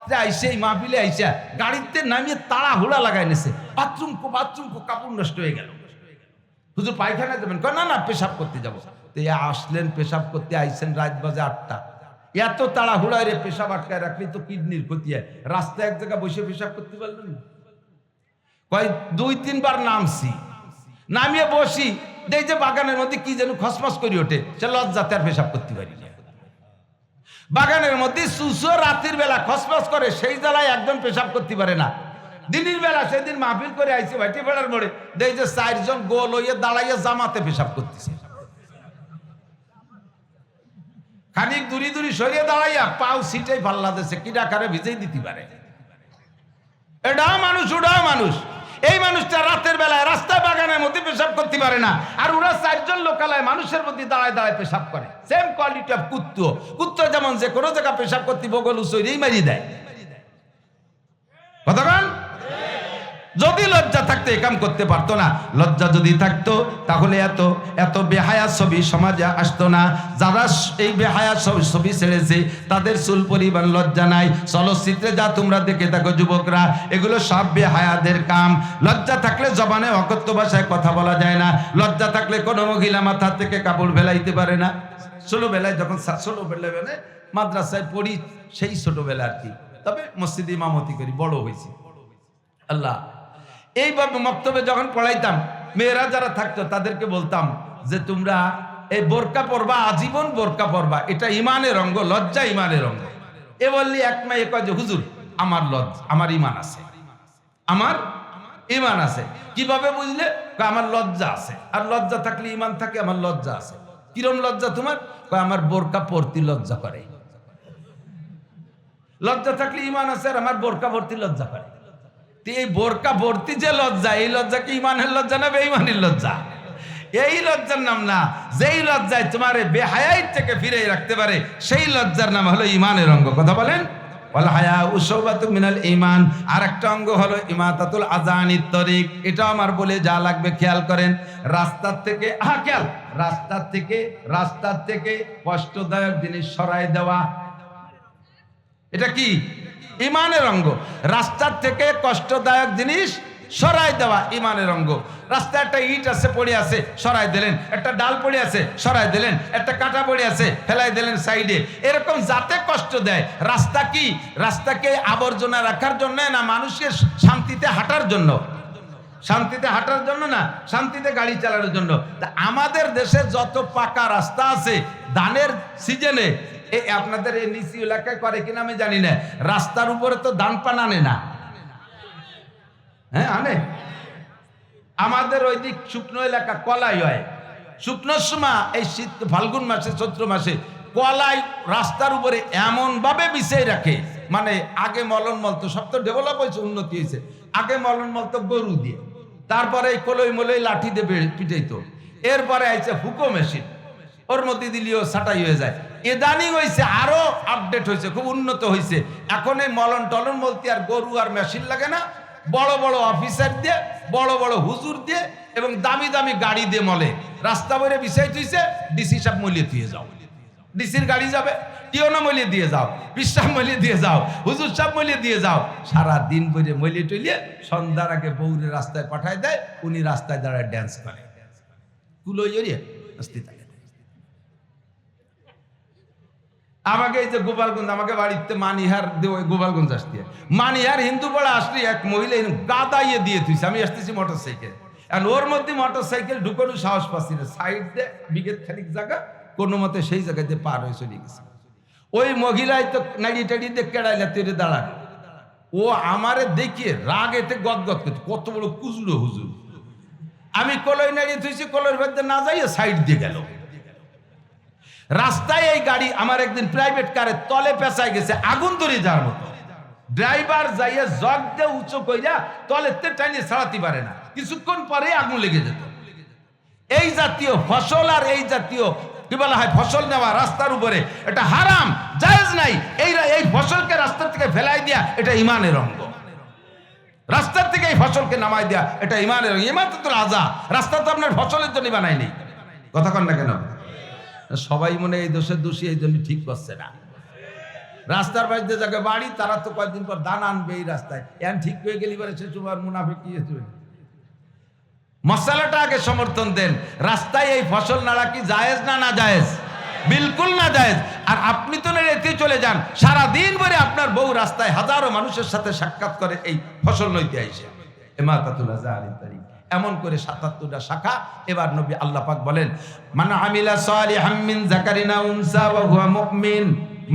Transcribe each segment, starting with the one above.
রাত্রে আইসে এই মাহফিলে আইসা গাড়িতে নামিয়ে তাড়াহুড়া লাগাই নিছে, বাথরুম কাপড় নষ্ট হয়ে গেল। হুজুর পায়খানা যাবেন? না না, পেশাব করতে যাবো। তো আসলেন পেশাব করতে, আইসেন রাত বাজে 8টা। এত তাড়াহুড়ায় রে পেশাব আটকায় রাখলি তো কিডনির ক্ষতি হয়। রাস্তায় এক জায়গায় বসে পেশাব করতে পারলেন না? কয় 2-3 বার নামছি, নামিয়ে বসি, দেখ যে বাগানের মধ্যে কি যেন খসমস করে ওঠে, সে লজ্জাতে আর পেশাব করতে পারি না। বাগানের মধ্যে সুসো রাতের বেলা খসমস করে, সেই জ্বালায় একজন পেশাব করতে পারে না। দিনের বেলা সেদিন মাহফিল করে আইসি ভাইটি ফেলার মোড়ে, দেখ যে 4 জন গোল হইয়ে দাঁড়াইয়া জামাতে পেশাব করতেছে। খানিক দূরি সরিয়ে দাঁড়াইয়া পাও সিটাই পাল্লা দিচ্ছে, কিডা কারে ভিজেই দিতে পারে। এটাও মানুষ, ওটাও মানুষ। এই মানুষটা রাতের বেলায় রাস্তায় বাগানের মধ্যে পেশাব করতে পারে না, আর ওরা 4 জন লোকালয় মানুষের মধ্যে দাঁড়ায় পেশাব করে। সেম কোয়ালিটি অফ কুত্তো যেমন যে কোনো জায়গা পেশাব করতে বগল উচইরেই মারি দেয়। কতক্ষণ? যদি লজ্জা থাকতো এই কাম করতে পারতো না। লজ্জা যদি থাকতো তাহলে এত বেহায়া ছবি সমাজে আসতো না। যারা এই বেহায়া ছবি ছেড়েছে তাদের চুল পরিমাণ লজ্জা নাই। চলচ্চিত্রে যা তোমরা দেখে থাকো যুবকরা, এগুলো সব বেহায়াদের কাম। লজ্জা থাকলে জবানে অকথ্য ভাষায় কথা বলা যায় না। লজ্জা থাকলে কোনো মহিলা মাথা থেকে কাপড় ফেলাইতে পারে না। ছোটবেলায় যখন ছোটবেলায় মাদ্রাসায় পড়ি, সেই ছোটবেলা আর কি, তবে মসজিদে ইমামতি করি, বড় হয়েছি। আল্লাহ, এইভাবে মক্তবে যখন পড়াইতাম, মেয়েরা যারা থাকতো তাদেরকে বলতাম যে তোমরা এই বোরকা পরবা, আজীবন বোরকা পরবা, এটা ইমানের অঙ্গ, লজ্জা ইমানের অঙ্গ। এ বললি এক মেয়ে কয় যে হুজুর আমার ইমান আছে, আমার ইমান আছে। কিভাবে বুঝলে? আমার লজ্জা আছে, আর লজ্জা থাকলে ইমান থাকে। আমার লজ্জা আছে। কিরম লজ্জা তোমার? আমার বোরকা পরতে লজ্জা করে। লজ্জা থাকলে ইমান আছে, আর আমার বোরকা পরতে লজ্জা করে। এই বোরকা ভর্তি যে লজ্জা, এই লজ্জা কি ইমানের লজ্জা না বেঈমানের লজ্জা? এই লজ্জার নাম না। যেই লজ্জায় তোমার বেহায়াই থেকে ফিরে রাখতে পারে, সেই লজ্জার নাম হলো ইমানের অঙ্গ। কথা বলেন? ওয়াল হায়াউ শুবাতুম মিনাল ঈমান। আর একটা অঙ্গ হলো ইমাতাতুল আযানিত তরিক। এটা আমার বলে যা লাগবে খেয়াল করেন। রাস্তার থেকে কষ্টদায়ক জিনিস সরাই দেওয়া, এটা কি? ইমানের অঙ্গ। রাস্তার থেকে কষ্টদায়ক জিনিস সরাই দেওয়া ইমানের অঙ্গ। রাস্তায় একটা ইট আছে পড়ে আছে, সরাই দিলেন। একটা ডাল পড়ে আছে, সরাই দিলেন। একটা কাঁটা পড়ে আছে, ফেলাই দিলেন সাইডে। এরকম যাতে কষ্ট দেয়। রাস্তা কি? রাস্তাকে আবর্জনা রাখার জন্য না মানুষের শান্তিতে হাঁটার জন্য? শান্তিতে হাঁটার জন্য না, শান্তিতে গাড়ি চালানোর জন্য। তা আমাদের দেশে যত পাকা রাস্তা আছে, ধানের সিজনে, এই আপনাদের এই নিচু এলাকায় করে কিনা আমি জানি না, রাস্তার উপরে তো ধান পান আনে না। হ্যাঁ, আনে। আমাদের ওই দিক শুকনো এলাকা কলাই হয়। শুকনোর সময় এই শীত ফাল্গুন মাসে, চৈত্র মাসে কলাই রাস্তার উপরে এমন ভাবে বিছিয়ে রাখে, মানে আগে মলন মলতো, সব তো ডেভেলপ হয়েছে, উন্নতি হয়েছে। আগে মলন মলতো গরু দিয়ে, তারপরে এই কলই মলই লাঠি দিয়ে পিটাইতো। এরপরে আইছে হুকো মেশিন, ওর মধ্যে দিলেও ছাটাই হয়ে যায়। ইদানিং হয়েছে আরো আপডেট হয়েছে, খুব উন্নত হয়েছে। এখন এই মলন টলন বলতে আর গরু আর মেশিন লাগে না, বড় বড় অফিসার দিয়ে, বড় বড় হুজুর দিয়ে এবং দামি দামি গাড়ি দিয়ে মলে। রাস্তা বইরে বিষয় তুইছে, ডিসি সাহেব মলিয়ে দিয়ে যাও, ডিসির গাড়ি যাবে, টিওনা মলিয়ে দিয়ে যাও, বিশ্বাস মলিয়ে দিয়ে যাও, হুজুর সাহেব মলিয়ে দিয়ে যাও। সারা দিন বইরে মলিয়ে টলিয়ে সন্ধ্যার আগে বউরে রাস্তায় পাঠায় দেয়, উনি রাস্তায় দাঁড়ায় ড্যান্স করে। কুলো ইয়ে অস্তিত্ব। আমাকে এই যে গোপালগঞ্জ, আমাকে বাড়িতে মানিহার দিয়ে ওই গোপালগঞ্জ আসতে, মানিহার হিন্দু পাড়া আসলে এক মহিলা গাদাইয়ে দিয়ে তুইছে। আমি আসতেছি মোটর সাইকেল, আর ওর মধ্যে মোটর সাইকেল ঢুকানো সাহস পাচ্ছি না। সাইড দিয়ে বিঘের খানিক জায়গা, কোনো মতে সেই জায়গাতে পার হয়ে চলে গেছে। ওই মহিলাই তো নাড়ি টাড়ি দিয়ে কেড়াইলে তুই দাঁড়ানো। ও আমারে দেখিয়ে রাগ এতে গদগদ করছে, কত বড় কুজুরো হুজুর। আমি কলই নাড়িয়ে থুইছি, কলইর মধ্যে না যাইয়ে সাইড দিয়ে গেল। রাস্তায় এই গাড়ি আমার একদিন প্রাইভেট কারের তলে পেঁচাই গেছে, আগুন ধরে যাওয়ার মতো। ড্রাইভার যাইয়া জগ দিয়ে উঁচু কইরা তলেতে টাইনে ছাড়াতে পারে না, কিছুক্ষণ পরে আগুন লেগে যেত। এই জাতীয় ফসল আর এই জাতীয় কি বলা হয় ফসল নেওয়া রাস্তার উপরে, এটা হারাম, জায়েজ নাই। এই ফসলকে রাস্তা থেকে ফেলাই দিয়া এটা ইমানের অঙ্গ। রাস্তার থেকে এই ফসলকে নামাই দেয়া এটা ইমানের অঙ্গ। ইমান তো রাজা, রাস্তা তো আপনার ফসলের জন্য বানায়নি। কথা কন না কেন? সবাই মনে এই দোষের দোষী, এই জন্য ঠিক করছে না। রাস্তার পাশে যাকে বাড়ি তারা তো কয়েকদিন পর দান আনবে এই রাস্তায়, এখন ঠিক হয়ে গেলি পরে সে তোমার মুনাফিক কি হয়েছে? মশালাটা আগে সমর্থন দেন। রাস্তায় এই ফসল নাড়া কি জায়েজ না না জায়েজ? বিলকুল না জায়েজ। আর আপনি তো এতে চলে যান, সারাদিন ভরে আপনার বউ রাস্তায় হাজারো মানুষের সাথে সাক্ষাৎ করে এই ফসল নইতে আইসে। এমন করে ৭৭টা শাখা। এবার নবী আল্লাহ পাক বলেন, মান আমিলা সালিহাম মিন যাকারিন আও উনসা ওয়া হুয়া মুমিন,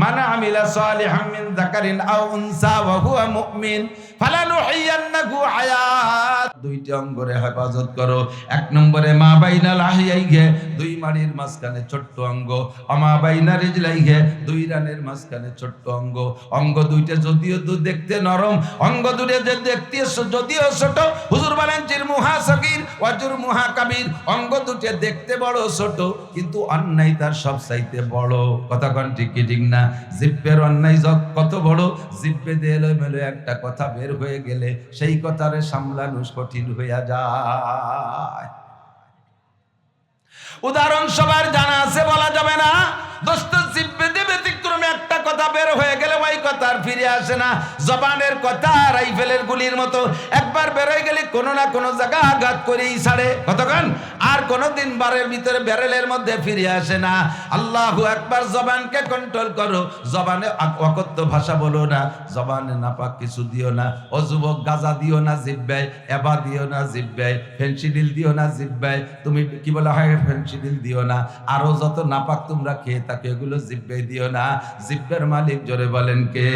মান আমিলা সালিহাম মিন যাকারিন আও উনসা ওয়া হুয়া মুমিন ফালানুহিয়ান্নাহু হায়াত। দুইটা অঙ্গরে হেফাজত করো। এক নম্বরে মা বাইনাল আহিয়াইগে, দুই মাড়ির মাঝখানে ছোট্ট অঙ্গ, আমা বাইনা রিজলাইগে, দুই রানের মাঝখানে ছোট্ট অঙ্গ। অঙ্গ দুইটা যদিও দেখতে নরম, অঙ্গ দুইটা যে দেখতে যদিও ছোট, হুজুর বলেন জিরমুহা সগীর ওয়াজুর মুহা কাবীর। অঙ্গ দুটো দেখতে বড় ছোট, কিন্তু অন্যায় তার সব চাইতে বড়। কথা কোন ঠিক কি ঠিক না? জিব্বের অন্যায় কত বড়, জিব্বে দিয়ে এলোমেলো একটা কথা বের হয়ে গেলে সেই কথারে সামলানো কঠিন হইয়া যায়। উদাহরণ সবার জানা আছে, বলা যাবে না। দোস্ত জিব্বে দিয়ে ব্যতিক্রমে একটা কথা বের হয়ে গেলে ওই কথা আর ফিরে আসে না। জবানের কথা রাইফেলের গুলির মতো, একবার বের হয়ে গেলে কোনো না কোনো জায়গা আঘাত করেই ছাড়ে। কতক্ষণ আর কোনোদিন বারের ভিতরে ব্যারেলের মধ্যে ফিরে আসে না। আল্লাহু আকবার। জবানকে কন্ট্রোল করো। জবানে অকথ্য ভাষা বলো না, জবানে নাপাক কিছু দিও না। ও যুবক, গাজা দিও না জিব্বায়, এবা দিও না জিব্বায়, ফেন্সিডিল দিও না জিব্বায়। তুমি কি বলা হয়, ফেন্সিডিল দিও না। আরো যত নাপাক তোমরা খেয়ে তাকে এগুলো জিব্বায় দিও না। জিব্বের মালিক জোরে বলেন কে?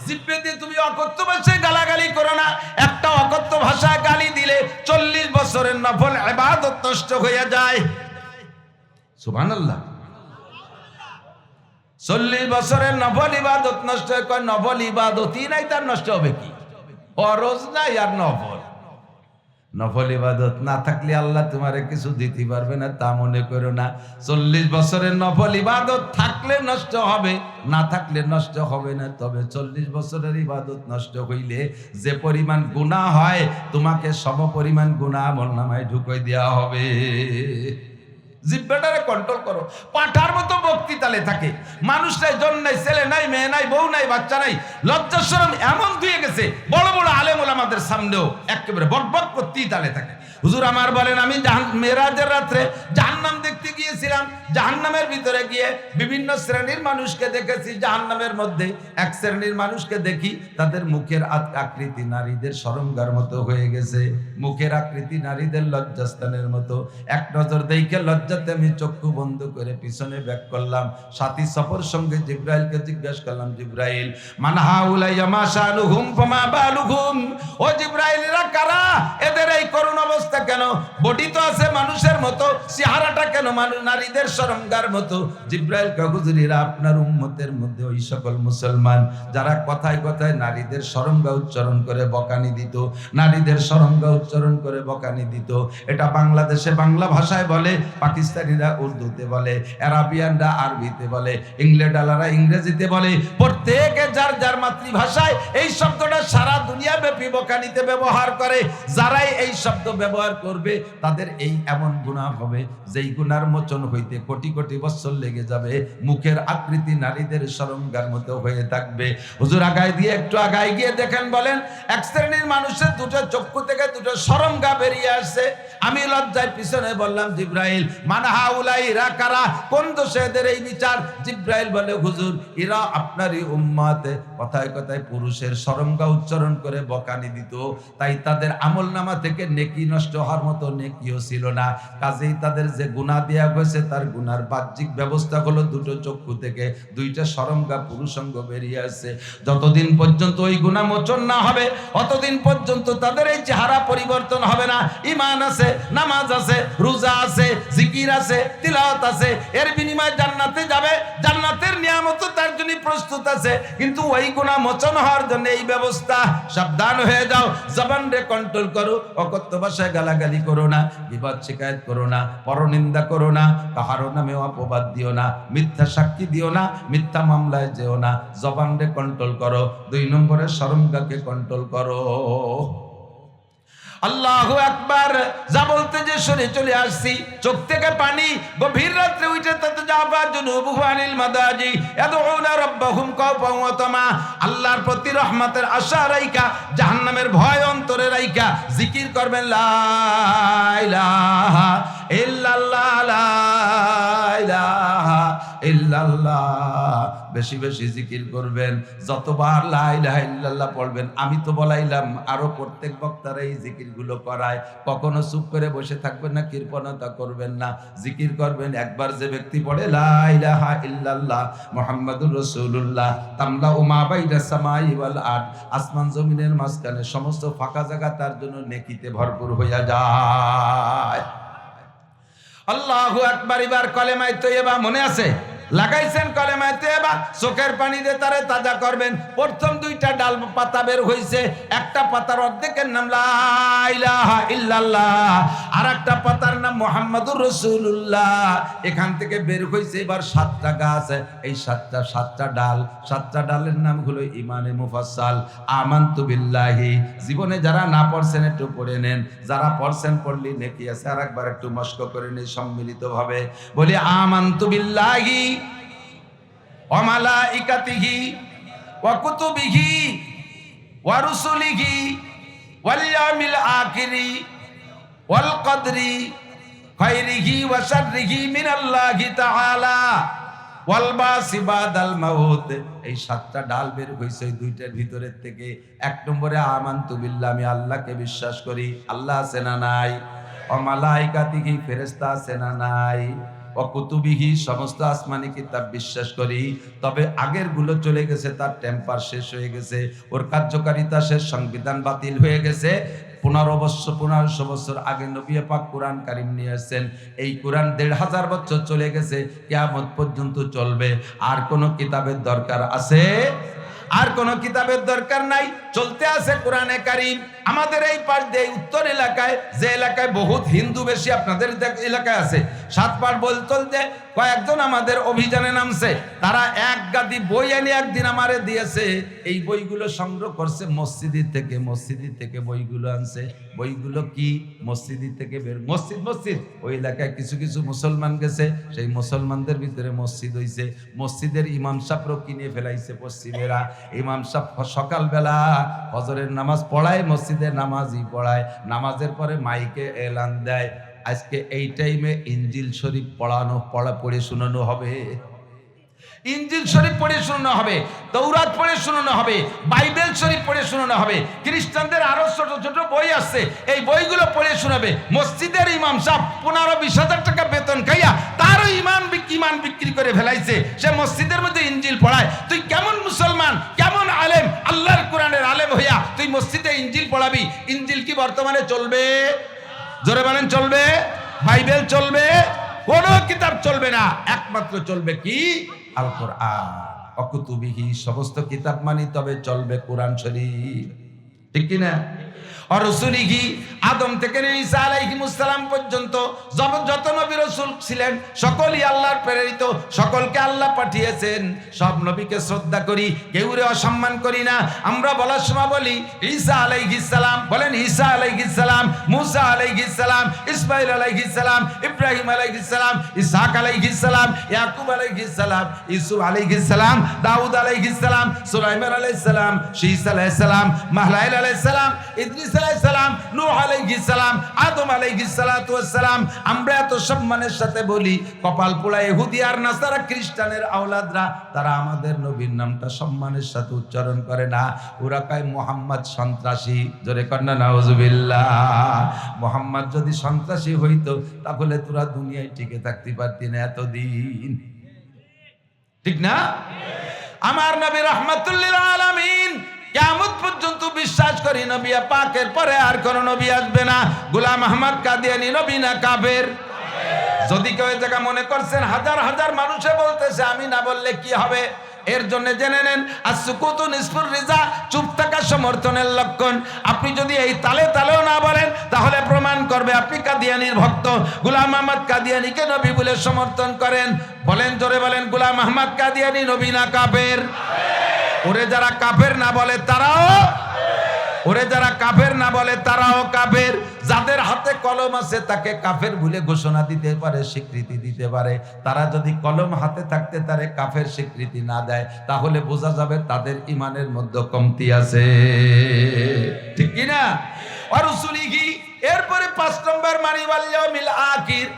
জিব্বে দিয়ে তুমি অকথ্য ভাষায় গালাগালি করো না। একটা অকথ্য ভাষায় গালি দিলে 40 বছরের নফল ইবাদত নষ্ট হয়ে যায়। সুবহানাল্লাহ। 40 বছরের নফল ইবাদত নষ্ট হয়। নফল ইবাদতই নাই, তার নষ্ট হবে কি? ফরজ নাই আর নফল। নফল ইবাদত না থাকলে আল্লাহ তোমারে কিছু দিতে পারবে না, তা মনে করো না। 40 বছরের নফল ইবাদত থাকলে নষ্ট হবে, না থাকলে নষ্ট হবে না। তবে 40 বছরের ইবাদত নষ্ট হইলে যে পরিমাণ গুনাহ হয়, তোমাকে সম পরিমাণ গুনাহ আমলনামায় ঢুকাই দেওয়া হবে। জিব্বাটারে কন্ট্রোল করো। পাঠার মতো বক্তৃতালে থাকে, মানুষ নাই, জন নাই, ছেলে নাই, মেয়ে নাই, বউ নাই, বাচ্চা নাই, লজ্জা শরম এমন ধুয়ে গেছে। বড় বড় আলেম ওলামাদের সামনেও একেবারে বকবক বক্তৃতালে থাকে। হুজুর আমার বলেন, আমি মেরাজের রাত্রে জাহান্নাম দেখতে গিয়েছিলাম। জাহান্নামের ভিতরে গিয়ে বিভিন্ন শ্রেণীর মানুষকে দেখেছি। জাহান্নামের মধ্যে এক শ্রেণীর মানুষকে দেখি, তাদের মুখের আকৃতি নারীদের শরমগার মতো হয়ে গেছে, মুখের আকৃতি নারীদের লজ্জাস্থানের মতো। এক নজর দেখে লজ্জাতে আমি চক্ষু বন্ধ করে পিছনে ব্যাক করলাম। সাথী সফর সঙ্গে জিব্রাইলকে জিজ্ঞাসা করলাম, জিব্রাইল মান হাউলাইয়া মাশালুহুম ফামা বালুহুম। ও জিব্রাইল, এরা কারা? এদের এই করুণ অবস্থা কেন? বডি তো আছে মানুষের মতো, চেহারাটা কেন মানুষ নারীদের শরমগার মতো? জিব্রাইল কয়, হুজুর, এরা আপনার উম্মতের মধ্যে ওই সকল মুসলমান যারা কথায় কথায় নারীদের শরমগা উচ্চারণ করে বকানি দিত, নারীদের শরমগা উচ্চারণ করে বকানি দিত। এটা বাংলাদেশে বাংলা ভাষায় বলে, পাকিস্তানিরা উর্দুতে বলে, আরাবিয়ানরা আরবিতে বলে, ইংল্যান্ডালারা ইংরেজিতে বলে। প্রত্যেকে যার যার মাতৃভাষায় এই শব্দটা সারা দুনিয়া ব্যাপী বকানিতে ব্যবহার করে। যারাই এই শব্দ ব্যবহার করবে তাদের এই এমন গুনাহ হবে, যেই গুনার মোচন হইতে কোটি কোটি বছর লেগে যাবে। মুখের আকৃতি নারীদের শরমগার মতো হয়ে থাকবে। হুজুর আগায় দিয়ে একটু আগায় গিয়ে দেখেন, বলেন এক শ্রেণীর মানুষের দুটো চক্ষু থেকে দুটো শরমগা বেরিয়ে আসছে। আমি লজ্জায় পিছনে বললাম, জিব্রাইল মান হাউলাই, এরা কারা? কোন দোষে এদের এই বিচার? জিব্রাইল বলে, হুজুর, এরা আপনারই উম্মতে কথায় কথায় পুরুষের শরমগা উচ্চারণ করে বকানি দিত, তাই তাদের আমলনামা থেকে নেকি নষ্ট হওয়ার মতো নেকিও ছিল না। কাজেই তাদের যে গুনাহ দেয়া হয়েছে তার গুনার বাহ্যিক ব্যবস্থা হলো দুটো চক্ষু থেকে দুইটা শরমগা পুরুষাঙ্গ বেরিয়ে আসছে। যতদিন পর্যন্ত ওই গুনাহ মোচন না হবে, অতদিন পর্যন্ত তাদের এই চেহারা পরিবর্তন হবে না। ঈমান আছে, নামাজ আছে, রোজা আছে, জিকির আছে, তিলাওয়াত আছে, এর বিনিময়ে জান্নাতে যাবে। জান্নাতের নিয়ামত তার জন্য প্রস্তুত আছে, কিন্তু ওই গুনাহ মোচন হওয়ার জন্য এই ব্যবস্থা। সাবধান হয়ে যাও, জবানকে কন্ট্রোল করো। অকথ্য ভাষায় গালাগালি করো না, বিবাদ শিকায়ত করো না, পরনিন্দা করো না, কাহারো নামে অপবাদ দিও না, মিথ্যা সাক্ষী দিও না, মিথ্যা মামলায় যেও না। জবানকে কন্ট্রোল করো। 2 নম্বরে শরমগাকে কন্ট্রোল করো। আল্লাহু আকবার। যা বলতে যে শুনে চলে আসছি, চোখ থেকে পানি। গভীর রাত্রে উঠে তাতাজাফা জুনুবুহুম আনিল মাদাজি ইয়াদউনা রাব্বাহুম খাওফান ওয়া তামা। আল্লাহর প্রতি রহমতের আশা রাইখা, জাহান্নামের ভয় অন্তরে রাইখা জিকির করবেন লা ইলাহা ইল্লাল্লাহ, লা ইলাহা ইল্লাল্লাহ। বেশি বেশি জিকির করবেন, যতবার লা ইলাহা ইল্লাল্লাহ পড়বেন। আমি তো বলাইলাম, আরো প্রত্যেক বক্তারা এই জিকিরগুলো করায়। কখনো চুপ করে বসে থাকবেন না, কৃপণতা করবেন না, জিকির করবেন। একবার যে ব্যক্তি পড়ে লা ইলাহা ইল্লাল্লাহ মুহাম্মাদুর রাসূলুল্লাহ তামলাউ মা বাইনাস সামাই ওয়াল আরদ, আসমান জমিনের মাঝখানে সমস্ত ফাঁকা জায়গা তার জন্য নেকিতে ভরপুর হইয়া যায়। আল্লাহু আকবার। এবার কলেমায়ে তৈয়বা মনে আছে? লাগাইছেন কলেমায়ে তৈয়বা, চোখের পানি দিয়ে তারে তাজা করবেন। প্রথম দুইটা ডাল পাতা বের হইছে, একটা পাতার অর্ধেকের নাম লা ইলাহা ইল্লাল্লাহ, আর একটা পাতার নাম মুহাম্মাদুর রাসূলুল্লাহ। এখান থেকে বের হইছে এবার 7টা গাছ। এই 7টা ডাল, 7টা ডালের নাম হলো ইমানে মুফাসসাল, আমানতু বিল্লাহি। জীবনে যারা না পড়ছেন একটু পড়ে নেন, যারা পড়ছেন পড়লি নেকি আছে। আর একবার একটু মস্ক করে নেই সম্মিলিতভাবে বলি আমানতু বিল্লাহি ওয়া মালাইকাতিহি ওয়া কুতুবিহি ওয়া রুসুলিহি ওয়াল ইয়াউমিল আখিরি ওয়াল কদরি খাইরিহি ওয়া শাররিহি মিনাল্লাহি তাআলা ওয়াল বাসি বাদাল মাউত। এই 7টা ডাল বের হইছে এই দুইটার ভিতরের থেকে। 1 নম্বরে আমানতু বিল্লাহ, আমি আল্লাহকে বিশ্বাস করি। আল্লাহ আছে না নাই? ওয়া মালাইকাতিহি, ফেরেশতা আছে না নাই? ও কুতুবিহি, সমস্ত আসমানি কিতাব বিশ্বাস করি। তবে আগের গুলো চলে গেছে, তার টেম্পার শেষ হয়ে গেছে, ওর কার্যকারিতা শেষ, সংবিধান বাতিল হয়ে গেছে। 1500 বছর আগে নবী পাক কোরআন কারীম নিয়ে আসছেন। এই কোরআন 1500 বছর চলে গেছে, কিয়ামত পর্যন্ত চলবে। আর কোন কিতাবের দরকার আছে? আর কোন কিতাবের দরকার নাই, চলতে আছে কোরআনে কারীম। আমাদের এই পাশ দিয়ে উত্তর এলাকায়, যে এলাকায় বহুত হিন্দু বেশি, আপনাদের এলাকায় আছে, 7 পাঠ বই চলতে কয়েকজন আমাদের অভিযানে নামছে। তারা এক গাদি বই এনে একদিন আমারে দিয়েছে। এই বইগুলো সংগ্রহ করছে মসজিদি থেকে বইগুলো আনছে। বইগুলো কি মসজিদি থেকে বের, মসজিদ ওই এলাকায় কিছু কিছু মুসলমান গেছে, সেই মুসলমানদের ভিতরে মসজিদ হইছে। মসজিদের ইমাম সাহেবও কিনে ফেলাইছে পশ্চিমেরা। ইমাম সাহেব সকালবেলা ফজরের নামাজ পড়ায়, মসজিদে নামাজই পড়ায়। নামাজের পরে মাইকে এলান দেয়, আজকে এই টাইমে ইনজিল শরীফ পড়ে শোনানো হবে। ইনজিল শরীফ পড়ে শোনানো হবে, তৌরাত পড়ে শোনানো হবে, বাইবেল শরীফ পড়ে শোনানো হবে। খ্রিস্টানদের আরো ছোট ছোট বই আছে, এই বইগুলো পড়ে শোনাবে। মসজিদের ইমাম সাহেব 15-20 হাজার টাকা বেতন খাইয়া তারও ইমান বিক্রি করে ফেলাইছে। সে মসজিদের মধ্যে ইনজিল পড়ায়। তুই কেমন মুসলমান, কেমন আলেম, আল্লাহর কোরআনের আলেম হইয়া তুই মসজিদে ইনজিল পড়াবি? ইনজিল কি বর্তমানে চলবে? জোরে বলেন চলবে? বাইবেল চলবে? কোন কিতাব চলবে না, একমাত্র চলবে কি? আল কোরআন। অকুতুবিহি, সমস্ত কিতাব মানি, তবে চলবে কোরআন শরীফ, ঠিক কি না? আর রাসূলিহি, আদম থেকে ঈসা আলাইহিস সালাম পর্যন্ত যত নবী রাসূল ছিলেন সকলেই আল্লাহর প্রেরিত, সকলকে আল্লাহ পাঠিয়েছেন। সব নবীকে শ্রদ্ধা করি, কেউরে অসম্মান করি না। আমরা বলার সময় বলি ঈসা আলাইহিস সালাম, বলেন ঈসা আলাইহিস সালাম, মুসা আলাইহিস সালাম, ইসমাঈল আলাইহিস সালাম, ইব্রাহিম আলাইহিস সালাম, ইসহাক আলাইহিস সালাম, ইয়াকুব আলাইহিস সালাম, ইউসুফ আলাইহিস সালাম, দাউদ আলাইহিস সালাম, সুলাইমান আলাইহিস সালাম, শীস আলাইহিস সালাম, মাহলাইল আলাইহিস সালাম, ইদ্রিস আলাইহিস সালাম, নূহ আলাইহিস সালাম, আদম আলাইহিস সালাতু ওয়াস সালাম। আমরা এত সম্মানের সাথে বলি, কপাল পোড়া ইহুদি আর নাসারা খ্রিস্টানের আওলাদরা, তারা আমাদের নবীর নামটা সম্মানের সাথে উচ্চারণ করে না। ওরা কয় মুহাম্মদ সন্ত্রাসী। জোরে কন্না নাউজুবিল্লাহ। মুহাম্মদ যদি সন্ত্রাসী হইতো তাহলে তোরা দুনিয়ায় টিকে থাকতে পারতি না এতদিন, ঠিক না? আমার নবী রাহমাতুল লিল আলামিন। কিয়ামত পর্যন্ত বিশ্বাস করি নবী পাকের পরে আর কোন নবী আসবে না। গোলাম আহমদ কাদিয়ানী নবী না কাফের? যদি কেউ এই জায়গা মনে করছেন হাজার হাজার মানুষে বলতেছে, আমি না বললে কি হবে, এর জন্য জেনে নেন আসুকুতু নিসফুর রিজা, চুপ থাকা সমর্থনের লক্ষণ। আপনি যদি এই তালে তালেও না বলেন তাহলে প্রমাণ করবে আপনি কাদিয়ানীর ভক্ত। গোলাম আহমদ কাদিয়ানীকে নবী বলে সমর্থন করেন। বলেন জোরে বলেন, গোলাম আহমদ কাদিয়ানী নবী না কাফের? ওরে যারা কাফের না বলে তারাও, ওরে যারা কাফের না বলে তারাও কাফের। যাদের হাতে কলম আছে তাকে কাফের বলে ঘোষণা দিতে পারে, স্বীকৃতি দিতে পারে। তারা যদি কলম হাতে থাকতে তারে কাফের স্বীকৃতি না দেয়, তাহলে বোঝা যাবে তাদের ইমানের মধ্যে কমতি আছে, ঠিক কি না? আর রাসূলিহি, এরপরে 5 নম্বর মানি ওয়াল ইয়াউমিল আখির,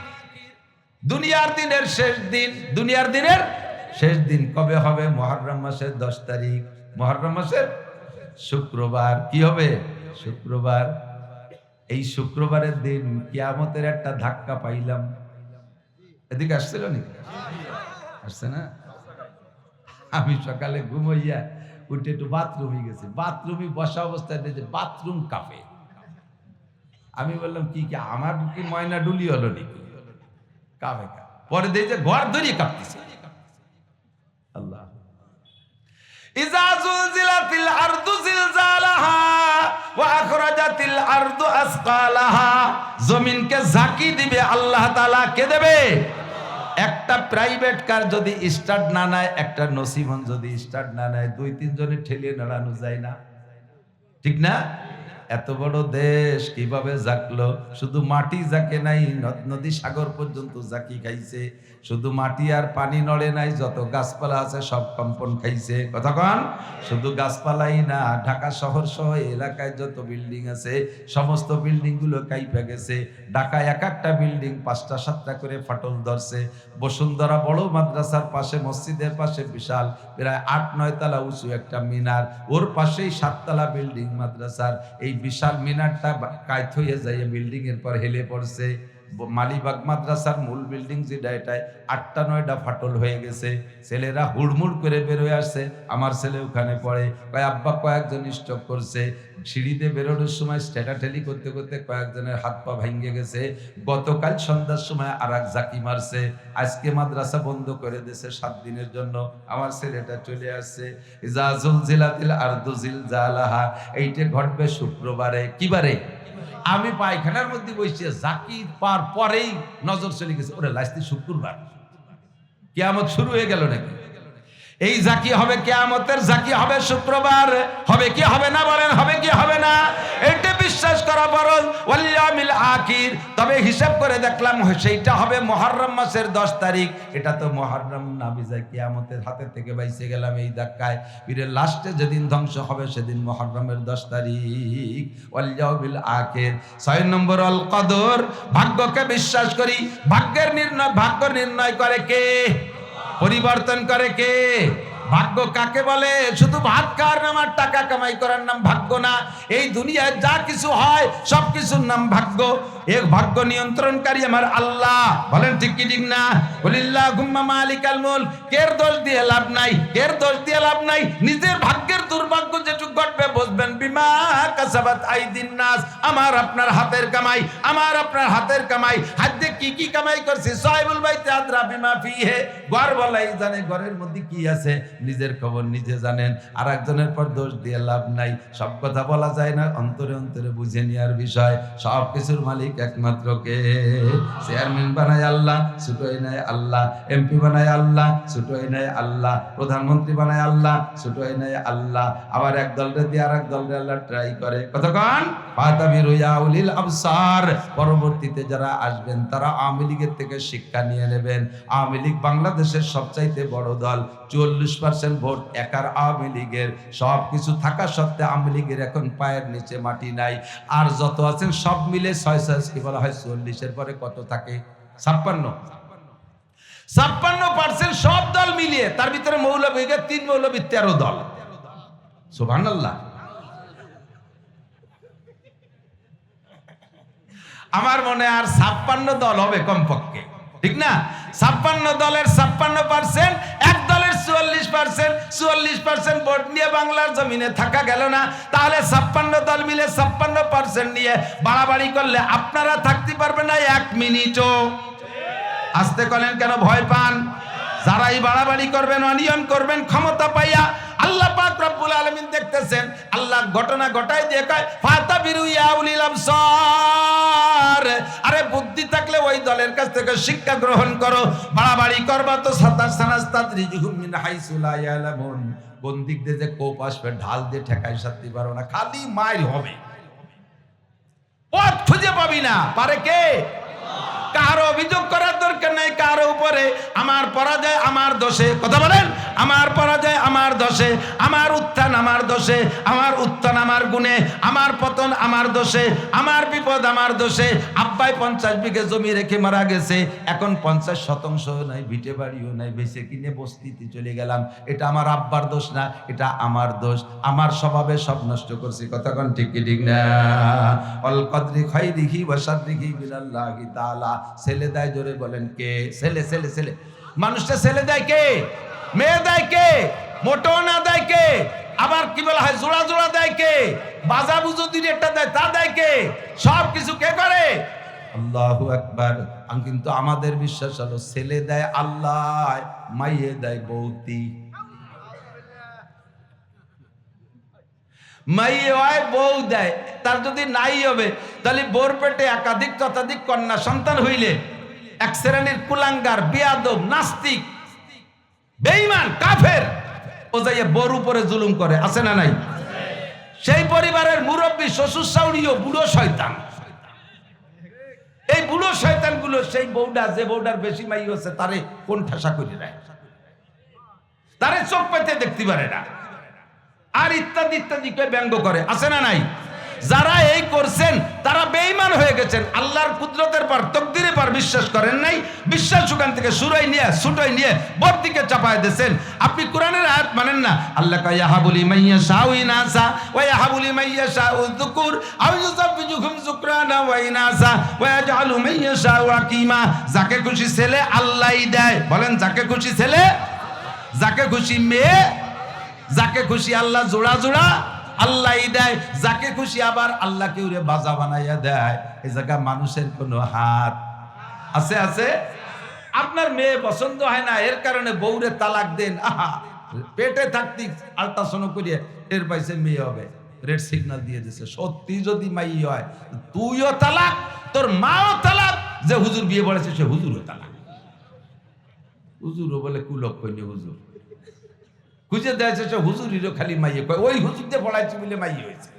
দুনিয়ার দিনের শেষ দিন। দুনিয়ার দিনের শেষ দিন কবে হবে? মুহররম মাসের 10 তারিখ। মুহররম মাসের শুক্রবার। কি হবে? শুক্রবার। এই শুক্রবারের দিন কিয়ামতের একটা ধাক্কা পাইলাম। এদিকে আসছিল নাকি? আসছে না? আমি সকালে ঘুমাইয়া উঠে একটু বাথরুমে গেছি। বাথরুমে বসা অবস্থায় দেখে বাথরুম কাঁপে। আমি বললাম কি কি আমার কি ময়না ডুলি হলো নাকি? কাঁপে। পরে দেখে ঘর ধরিয়ে কাঁপতেছে। আল্লাহ। ইজা জুলজিলাতিল আরদু জিলজালাহা ওয়া আখরাজাতিল আরদু আসকালাহা। জমিনকে ঝাঁকি দিবে আল্লাহ তাআলা। কে দেবে? একটা প্রাইভেট কার যদি স্টার্ট না নেয়, একটা নসিবন যদি স্টার্ট না নেয়, 2-3 জনে ঠেলিয়ে নাড়ানো যায় না, ঠিক না? এত বড় দেশ কিভাবে জাগলো? শুধু মাটি জাকে নাই, নদী সাগর পর্যন্ত জাকি খাইছে। শুধু মাটি আর পানি নড়ে নাই, যত গাছপালা আছে সব কম্পন খাইছে। কতক্ষণ? শুধু গাছপালাই না, ঢাকা শহর সহ এলাকায় যত বিল্ডিং আছে সমস্ত বিল্ডিং গুলো কাইপে গেছে। ঢাকায় এক একটা বিল্ডিং 5টা-7টা করে ফাটল ধরছে। বসুন্ধরা বড় মাদ্রাসার পাশে, মসজিদের পাশে বিশাল প্রায় 8-9 তলা উঁচু একটা মিনার, ওর পাশেই 7 তলা বিল্ডিং মাদ্রাসার। এই বিশাল মিনারটা কায়ত হয়ে যায়, বিল্ডিং এর পর হেলে পড়ছে। মালিবাগ মাদ্রাসার মূল বিল্ডিং যেটা, এটাই 8টা-9টা ফাটল হয়ে গেছে। ছেলেরা হুড়মুড় করে বেরোয় আসছে। আমার ছেলে ওখানে পড়ে। আব্বা কয়েকজন স্ট্রোক করছে। সিঁড়িতে বেরোনোর সময় স্ট্যাটাঠেলি করতে করতে কয়েকজনের হাত পা ভেঙে গেছে। গতকাল সন্ধ্যার সময় আর এক জাকি মারছে। আজকে মাদ্রাসা বন্ধ করে দিয়েছে 7 দিনের জন্য। আমার ছেলেটা চলে আসছে। ইজা জুলজিলাতিল আরদু জিলজালাহা, এইটা ঘটবে শুক্রবারে। কি বারে? আমি পায়খানার মধ্যে বসে জাকি পার পরেই নজর চলে গেছে, ওরে লাস্তি শুক্রবার, কিয়ামত শুরু হয়ে গেল নাকি? এই জাকি হবে কিয়ামতের জাকি হবে শুক্রবার। হবে কি হবে না বলেন? হবে কি হবে না? এটা বিশ্বাস করা বরং ওয়াল ইয়াউমিল আখির। তবে হিসাব করে দেখলাম সেইটা হবে মুহররম মাসের 10 তারিখ। এটা তো মুহররম না, বিজয় কিয়ামতের হাতে থেকে বাইসে গেলাম এই ধাক্কায়। পীরের লাস্টে যেদিন ধ্বংস হবে সেদিন মুহররমের 10 তারিখ। ওয়াল ইয়াউমিল আখির। 6 নম্বর আল কদর, ভাগ্যকে বিশ্বাস করি। ভাগ্য নির্ণয় করে কে? পরিবর্তন করে কে? ভাগ্য কাকে বলে? শুধু ভাত খাওয়ার নাম আর টাকা কামাই করার নাম ভাগ্য না। এই দুনিয়ায় যা কিছু হয় সব কিছুর নাম ভাগ্য। এক ভাগ্য নিয়ন্ত্রণকারী আমার আল্লাহ। বলেন ঠিক কি ঠিক না? বলিল্লাহুম্মা মালিকাল মুলক। কের দোষ দিয়ে লাভ নাই, কের দোষ দিয়ে লাভ নাই। নিজের ভাগ্যের দুর্ভাগ্য যেটুকু ঘটবে বুঝবেন, বিমা কাসাবাত আইদিন নাস। আমার আপনার হাতের কামাই, আমার আপনার হাতের কামাই। হাত দিয়ে কি কি কামাই করছি? সাহিবুল বাইতে আদরা বিমা ফিহে। ঘর বলাই জানে ঘরের মধ্যে কি আছে, নিজের খবর নিজে জানেন। আর একজনের পর দোষ দিয়ে লাভ নাই। সব কথা বলা যায় না, অন্তরে অন্তরে বুঝে নেওয়ার বিষয়। সব কিছুর মালিক একমাত্র কে? চেয়ারম্যান বানায় আল্লাহ, ছুটোই নাই আল্লাহ। এমপি বানায় আল্লাহ, ছুটোই নাই আল্লাহ। প্রধানমন্ত্রী বানায় আল্লাহ, ছুটোই নাই আল্লাহ। আবার এক দলরে দিয়ে আর এক দলরে আল্লাহ ট্রাই করে। কতক্ষণ? ফাতাবিরু ইয়া উলিল আবসার। পরবর্তীতে যারা আসবেন তারা আওয়ামী লীগের থেকে শিক্ষা নিয়ে নেবেন। আওয়ামী লীগ বাংলাদেশের সবচাইতে বড় দল। 40% ভোট একার আওয়ামী লীগের। সব কিছু থাকা সত্ত্বে আওয়ামী লীগের এখন পায়ের নিচে মাটি নাই। আর যত আছেন সব মিলে 6 কি বলা হয় 40-এর পরে কত থাকে? 56% সব দল মিলিয়ে। তার ভিতরে মৌলবীদের 3 মৌলবী 13 দল। সুবহানাল্লাহ। আমার মনে আর 56 দল হবে কমপক্ষে, ঠিক না? 56 দলের 56%, এক দলের 44%। 44% ভোট নিয়ে বাংলার জমিনে থাকা গেল না। তাহলে 56 দল মিলে 56% নিয়ে বাড়াবাড়ি করলে আপনারা থাকতে পারবেন না 1 মিনিটও। আসতে করেন কেন? ভয় পান? যারাই বাড়াবাড়ি করবেন, অনিয়ম করবেন ক্ষমতা পাইয়া, আল্লাহ পাক রব্বুল আলামিন দেখতেছেন। আল্লাহ ঘটনা ঘটায় দিয়ে কয় ফাতাবিরু ইয়া উলিল আবসার। আরে বুদ্ধি থাকলে ওই দলের কাছ থেকে শিক্ষা গ্রহণ করো। বাড়াবাড়ি করবা তো সানাস্তাদরিজুহুম মিন হাইসু লা ইয়ালামুন কোন দিক দিয়ে যে কোপ আসবে ঢাল দিয়ে ঠেকাই সারতে পারো না, খালি মাইর হবে, পথ খুঁজে পাবি না। পারে কে? কারো অভিযোগ করার দরকার নাই কারো উপরে। আমার পরাজয় আমার দোষে, কথা বলেন, আমার পরাজয় আমার দোষে, আমার উত্থান আমার দোষে, আমার উত্থান আমার গুণে, আমার পতন আমার দোষে, আমার বিপদ আমার দোষে। আব্বাই 50 বিঘে জমি রেখে মারা গেছে, এখন 50 শতাংশ নাই, ভিটে বাড়িও নাই, বেঁচে কিনে বস্তিতে চলে গেলাম। এটা আমার আব্বার দোষ না, এটা আমার দোষ, আমার স্বভাবে সব নষ্ট করছি। কথা কোন ঠিক কি ঠিক না? অল কদরি খাইরিহি ওয়া শাররিহি বিনাল্লাহি তাআলা। ছেলে দেয়, জোরে বলেন কে? ছেলে ছেলে ছেলে। মানুষটা ছেলে দেয় কে? মেয়ে দেয় কে? মোটো না দেয় কে? আবার কি বলা হয়, জোড়া জোড়া দেয় কে? বাজা বুঝো দিন একটা দেয়, তা দেয় কে? সব কিছু কে করে? আল্লাহু আকবার। কিন্তু আমাদের বিশ্বাস হলো ছেলে দেয় আল্লাহ, মাইয়ে দেয় বৌতি। মাইয়ে হয় বউ দেয়, তার যদি নাই হবে তাহলে বোর পেটে একাধিক ততাধিক কন্যা সন্তান হইলে এক শ্রেণীর কুলাঙ্গার, বেয়াদব, নাস্তিক, বেঈমান, কাফের ও যাইয়া বোর উপরে জুলুম করে, আছে না নাই? সেই পরিবারের মুরব্বী শ্বশুর শাশুড়িও বুড়ো শয়তান। এই বুড়ো শয়তান গুলো সেই বউডা, যে বউডার বেশি মাই হচ্ছে, তারে কোন ঠাসা করে দেয়, তারে চোখ পেতে দেখতে পারে না, আর ইত্যাদি ইত্যাদি কে ব্যঙ্গ করে, আছে না নাই? যারা এই করছেন তারা বেঈমান হয়ে গেছেন, আল্লাহর কুদরতের পর, তাকদীরের পর বিশ্বাস করেন নাই। বিশ্বাস সুগান থেকে সুরাই নিয়ে ছুটাই নিয়ে বর্তিকে চাপায় দিয়েছেন। আপনি কোরআনের আয়াত মানেন না। আল্লাহ কয় ইয়াহাবুলি মাইয়া শাউ ইনাসা ওয়া ইয়াহাবুলি মাইয়া শাউ যুকুর আও ইউযাব্বিজুহুম যুকরানা ওয়া ইনাসা ওয়া ইয়াজআলু মাইয়া শাউ আকিমা। যাকে খুশি ছেলে আল্লাহই দেয়, বলেন যাকে খুশি ছেলে, যাকে খুশি মেয়ে, যাকে খুশি আল্লাহ জোড়া জোড়া আল্লাহই দেয়, যাকে খুশি আবার আল্লাহ কেউ রে বাজা বানাইয়া দেয়। এই জায়গা মানুষের কোনো হাত আছে? আছে? আপনার মেয়ে পছন্দ হয় না, এর কারণে বউরে তালাক দেন, আহা, পেটে থাকতে আল্ট্রাসাউন্ড করিয়ে এর পাইছে মেয়ে হবে, রেড সিগন্যাল দিয়ে দিছে। সত্যি যদি মাই হয়, তুইও তালাক, তোর মাও তালাক, যে হুজুর বিয়ে বলেছে সে হুজুরও তালাক। হুজুরও বলে কুলক্ষণী হুজুর খুঁজে দিয়েছে, সে হুজুরিরও খালি মাইয়ে কয়, ওই হুজুর দিয়ে পড়াইছি বলে মাইয়ে হয়েছে।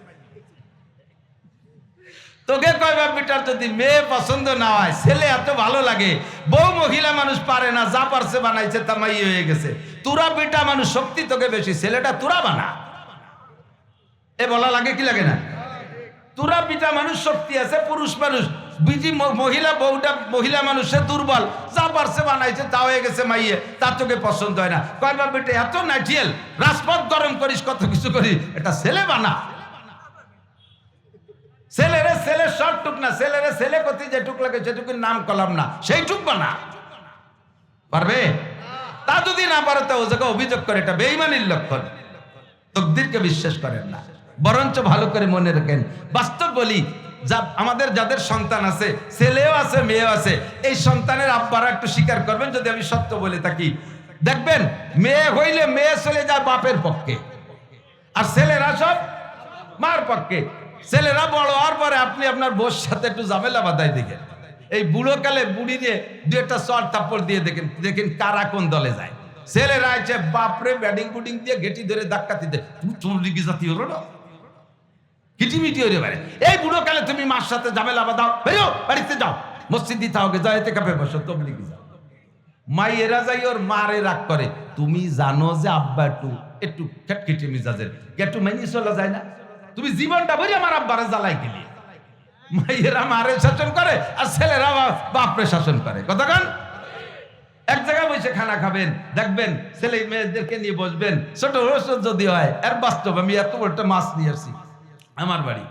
তোকে কয় বাপ বেটার যদি মেয়ে পছন্দ না হয়, ছেলে এত ভালো লাগে, বউ মহিলা মানুষ পারে না, যা পারছে বানাইছে, তা মাইয়ে হয়ে গেছে। তোরা বেটা মানুষ শক্তি তোকে বেশি, ছেলেটা তোরা বানা। এ বলা লাগে কি লাগে না? তোরা পিতা মানুষ শক্তি আছে, পুরুষ মানুষ বিজি, মহিলা বউটা মহিলা মানুষের দুর্বল, যা পারছে বানাইছে, তা হয়ে গেছে মাইয়ে, তার তোকে পছন্দ হয় না। কয় বাপ বেটা এত ন্যাচুরাল, রাজপথ গরম করিস, কত কিছু করি, এটা ছেলে বানা। ছেলেরে ছেলে সব টুক না, ছেলেরে ছেলে করতে যেটুক লাগে সেটুকুর নাম কলাম না, সেইটুক বানা। পারবে? তা যদি না পারে তো ও জায়গায় অভিযোগ করে, এটা বেঈমানির লক্ষণ। তাকদীরকে বিশ্বাস করেন না, বরঞ্চ ভালো করে মনে রাখেন। বাস্তব বলি, যা আমাদের যাদের সন্তান আছে, ছেলেও আছে মেয়েও আছে, এই সন্তানের আব্বারা একটু স্বীকার করবেন যদি আমি সত্য বলে থাকি। দেখবেন মেয়ে হইলে মেয়ে চলে যায় বাপের পক্ষে, আর ছেলেরা সব মার পক্ষে। ছেলেরা বড় হওয়ার পরে আপনি আপনার বউর সাথে একটু ঝামেলা বাঁধাই দেখেন, এই বুড়ো কালে বুড়ি দিয়ে দু একটা চর থাপ্পড় দিয়ে দেখেন, দেখেন কারা কোন দলে যায়। ছেলেরা আছে বাপরে ব্যাটিং বুটিং দিয়ে ঘেটি ধরে ধাক্কাতি দেয়, তুমি চুরি জাতি হলো না, কিটিমিটি হয়ে পারে। এই বুড়ো কালে তুমি মার সাথে ঝামেলা বাঁধাও, বেরো বাড়িতে যাও, মসজিদ দিতে হবে, যাও এতে কাপে বসো, তবলিগে যাও। মাইয়েরা যাই ওর মারে রাগ করে, তুমি জানো যে আব্বা একটু একটু খেটখিটে মিজাজের, একটু মেনে চলা যায় না, তুমি জীবনটা ভরে আমার আব্বারে জ্বালাই গেলি। মাইয়েরা মারে শাসন করে আর ছেলেরা বাপরে শাসন করে। কতক্ষণ এক জায়গায় বসে খানা খাবেন, দেখবেন ছেলে মেয়েদেরকে নিয়ে বসবেন, ছোট যদি হয়। এর বাস্তব, আমি এত বড় মাছ নিয়ে আসছি আমার বাড়ি,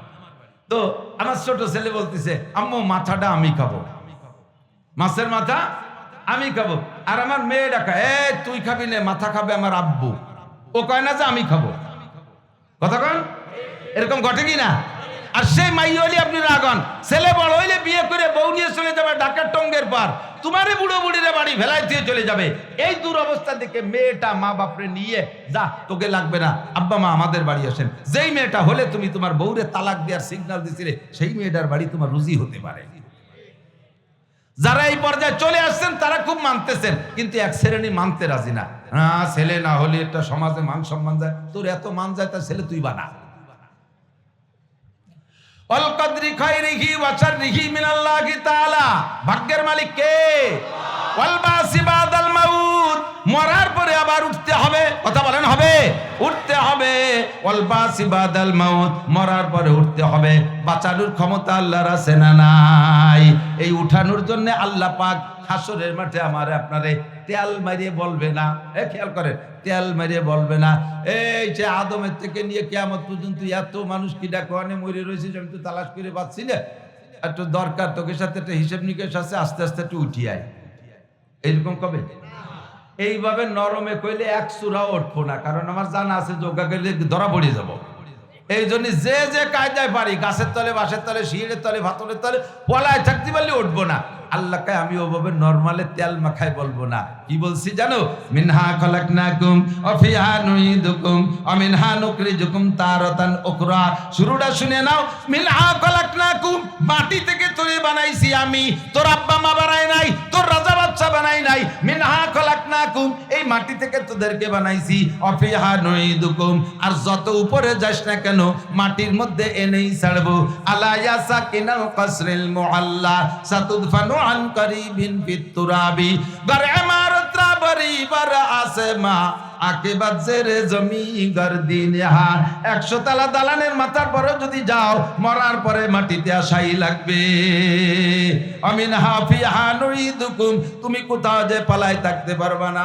তো আমার ছোট ছেলে বলতেছে, আম্মু মাথাটা আমি খাবো, মাছের মাথা আমি খাবো। আর আমার মেয়ে ডাকা, এ তুই খাবি না, মাথা খাবে আমার আব্বু। ও কয় না যে আমি খাবো। কতক্ষণ এরকম ঘটে কি না? আর সেই মাই হইলে আপনি রাগন, ছেলে বড় হইলে বিয়ে করে বউ নিয়ে চলে যাবে ঢাকার টঙ্গের পার, তোমারে বুড়ো বুড়িরে বাড়ি ভেলাই দিয়ে চলে যাবে। এই দুরবস্থা দেখে মেয়েটা মা বাপরে নিয়ে, যা তোকে লাগবে না, আব্বা মা আমাদের বাড়ি আসেন। যেই মেয়েটা হলে তুমি তোমার বউরে তালাক দেওয়ার সিগন্যাল দিছিলে, সেই মেয়েটার বাড়ি তোমার রুজি হতে পারে। যারা এই পর্যায়ে চলে আসছেন তারা খুব মানতেছেন, কিন্তু এক শ্রেণী মানতে রাজি না। ছেলে না হলে একটা সমাজে মান সম্মান যায়, তোর এত মান যায় তার ছেলে তুই বানা। অল কদরি খায়রিহি ওয়া শাররিহি মিনাল্লাহি তাআলা, ভাগ্যের মালিক কে? ওয়াল বাসি বাদাল মাউত, মরার পরে আবার উঠতে হবে। কথা বলেন হবে? উঠতে হবে। ওয়াল বাসি বাদাল মাউত, মরার পরে উঠতে হবে। বাঁচানোর ক্ষমতা আল্লাহর আছে না নাই? এই উঠানোর জন্য আল্লাহ পাক হাসরের মাঠে আমারে আপনারে তেল মারিয়ে বলবে না, খেয়াল করেন, তেল মারিয়ে বলবে না এই যে আদমের থেকে নিয়ে কিয়ামত পর্যন্ত এত মানুষ কি ডাকওয়ানে মরে রয়েছে, আমি তো তালাশ করে পাচ্ছি না, একটু দরকার তোকে সাথে একটা হিসেব নিকেশ আছে, আস্তে আস্তে একটু উঠিয়ে আয়। এইরকম কবে? এইভাবে নরমে কইলে এক চূড়াও উঠবো না, কারণ আমার জানা আছে যোগা গেলে ধরা পড়ে যাব। এই জন্য যে যে কায়দায় পারি, গাছের তলে, বাঁশের তলে, শিয়ের তলে, ভাতলের তলে পলায় থাকতে পারলে উঠবো না। আল্লাহকে আমি ওভাবে নরমালে তেল মাখাই বলবো না। কি বলছি জানো? মিনহা খলাকনাকুম ওয়া ফিহা নুইদুকুম ওয়া মিনহা নুখরিজুকুম তারাতান উখরা। শুরুটা শুনে নাও। মিনহা খলাকনাকুম, মাটি থেকে তোরে বানাইছি আমি, তোর আব্বা মা বানাই নাই, তোর রাজা বাদশা বানাই নাই। মিনহা খলাকনাকুম, এই মাটি থেকে তোদেরকে বানাইছি। ওয়া ফিহা নুইদুকুম, আর যত উপরে যাস না কেন মাটির মধ্যে এনেই ছাড়বো। আলা ইয়াসাকিনাল কাসরিল মুআল্লা সাতুদফানু আন করিবিন ফিত তুরাবি। গর ইমারত রাবরি বার আসমা আকিবাত জেরে জমি গরদিনহা। 100 তলা দালানের মাথার পরে যদি যাও, মরার পরে মাটিতে আসাই লাগবে। আমিনহা ফিহা নুইদুকুম, তুমি কোথাও যে পালাই থাকতে পারবা না,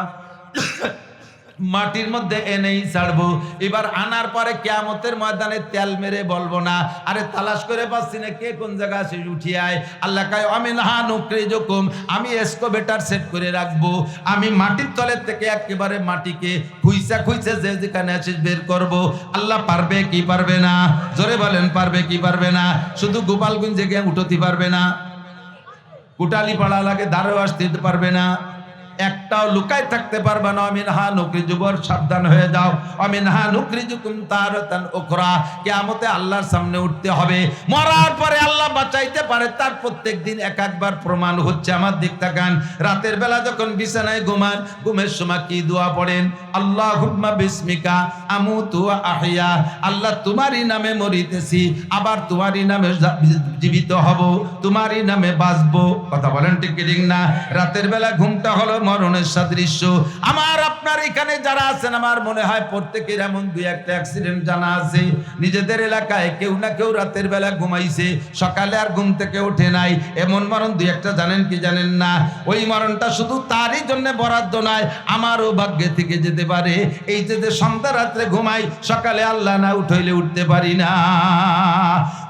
মাটির মধ্যে এনেই ছাড়বো। এবার আনার পরে কিয়ামতের ময়দানে তেল মেরে বলবো না, আরে তালাশ করে পাচ্ছি না কে কোন জায়গায় সে উঠিয়ে আয়। আল্লাহ কয় আমিনহা নুখরিজুকুম, আমি এসকোভেটার সেট করে রাখবো, আমি মাটির তলের থেকে একেবারে মাটিকে খুইসা খুইসা যে যেখানে আছিস বের করব। আল্লাহ পারবে কি পারবে না? জোরে বলেন, পারবে কি পারবে না? শুধু গোপালগঞ্জে গিয়ে উঠতে পারবে না, কুটালি পাড়া লাগে দাঁড়েও আসতে পারবে না, একটাও লুকায় থাকতে পারবে না। মিনহা নুখরিজুকুম, সাবধান হয়ে যাও। মিনহা নুখরিজুকুম তারাতান উখরা, কিয়ামতে আল্লাহর সামনে উঠতে হবে। মরার পরে আল্লাহ বাঁচাইতে পারে তার প্রত্যেকদিন এক একবার প্রমাণ হচ্ছে। আমার দিক তাকান, রাতের বেলা যখন বিছানায় ঘুমান, ঘুমের সময় কি দোয়া পড়েন? আল্লাহুম্মা বিসমিকা আমুতু ওয়া আহইয়া, আল্লাহ তোমারই নামে মরিতেছি, আবার তোমারই নামে জীবিত হব, তোমারই নামে বাঁচবো। কথা বলেন ঠিক কি ঠিক না? রাতের বেলা ঘুমটা হলো মরণের সাদৃশ্য। আমার আপনার এখানে যারা আছেন, আমার মনে হয় প্রত্যেকের এমন দুই একটা অ্যাক্সিডেন্ট জানা আছে। নিজেদের এলাকায় কেউ না কেউ রাতের বেলা ঘুমাইছে, সকালে আর ঘুম থেকে ওঠে নাই, এমন মরণ দুই একটা জানেন কি জানেন না? ওই মরণটা শুধু তারই জন্য বরাদ্দ নয়, আমারও ভাগ্যে থেকে যেতে পারে। এই যে সন্ধ্যা রাত্রে ঘুমাই, সকালে আল্লাহ না উঠাইলে উঠতে পারি না,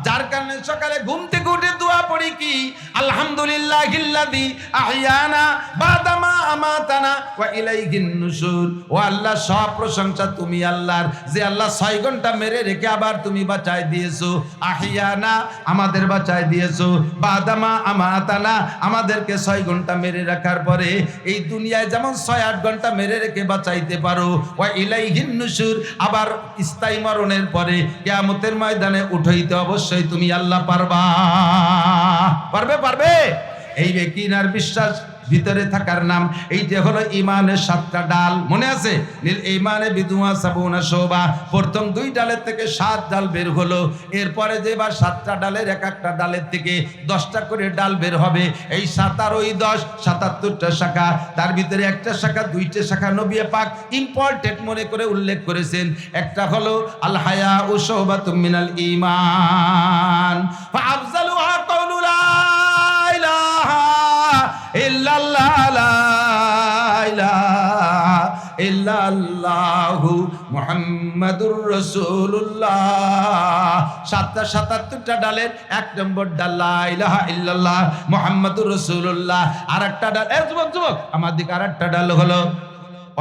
যার কারণে সকালে ঘুম থেকে উঠে দোয়া পড়ি কি? আলহামদুলিল্লাহিল্লাযী আহইয়ানা বাদামা আমাতানা ওয়া ইলাইহিন নুশুর। ও আল্লাহ, সব প্রশংসা তুমি আল্লাহর, যে আল্লাহ 6 ঘন্টা মেরে রেখে আবার তুমি বাঁচায় দিয়েছো। আহইয়ানা, আমাদের বাঁচায় দিয়েছো। বাদামা আমাতানা, আমাদেরকে 6 ঘন্টা মেরে রাখার পরে এই দুনিয়ায় যেমন 6-8 ঘন্টা মেরে রেখে বাঁচাইতে পারো। ওয়া ইলাইহিন নুশুর, আবার স্থায়ী মরণের পরে কিয়ামতের ময়দানে উঠাইতে অবশ্যই তুমি আল্লাহ পারবা। পারবে? পারবে? এই ইয়াকিন বিশ্বাস ভিতরে থাকার নাম, এইটা হলো ইমানের 7টা ডাল। মনে আছে? নীল ইমানে বিদুয়া সাবুনা শোভা, প্রথম 2 ডালের থেকে 7 ডাল বের হলো। এরপরে যে এবার 7টা ডালের এক একটা ডালের থেকে 10টা করে ডাল বের হবে। এই 7 আর ওই 10, 77টা শাখা। তার ভিতরে একটা শাখা, 2টে শাখা নবী পাক ইম্পর্টেন্ট মনে করে উল্লেখ করেছেন। একটা হলো আল হায়া ও শোবাতুম মিনাল ঈমান, ফাআফজালুহা কাউলু লা ইলাহা ইল্লাল্লাহ, লা ইলাহা ইল্লাল্লাহু মুহাম্মাদুর রাসূলুল্লাহ। 77টা ডালের 1 নম্বর ডাল লা ইলাহা ইল্লাল্লাহ মুহাম্মাদুর রাসূলুল্লাহ। আরেকটা ডাল, যুবক আমার দিকে আরেকটা ডাল হলো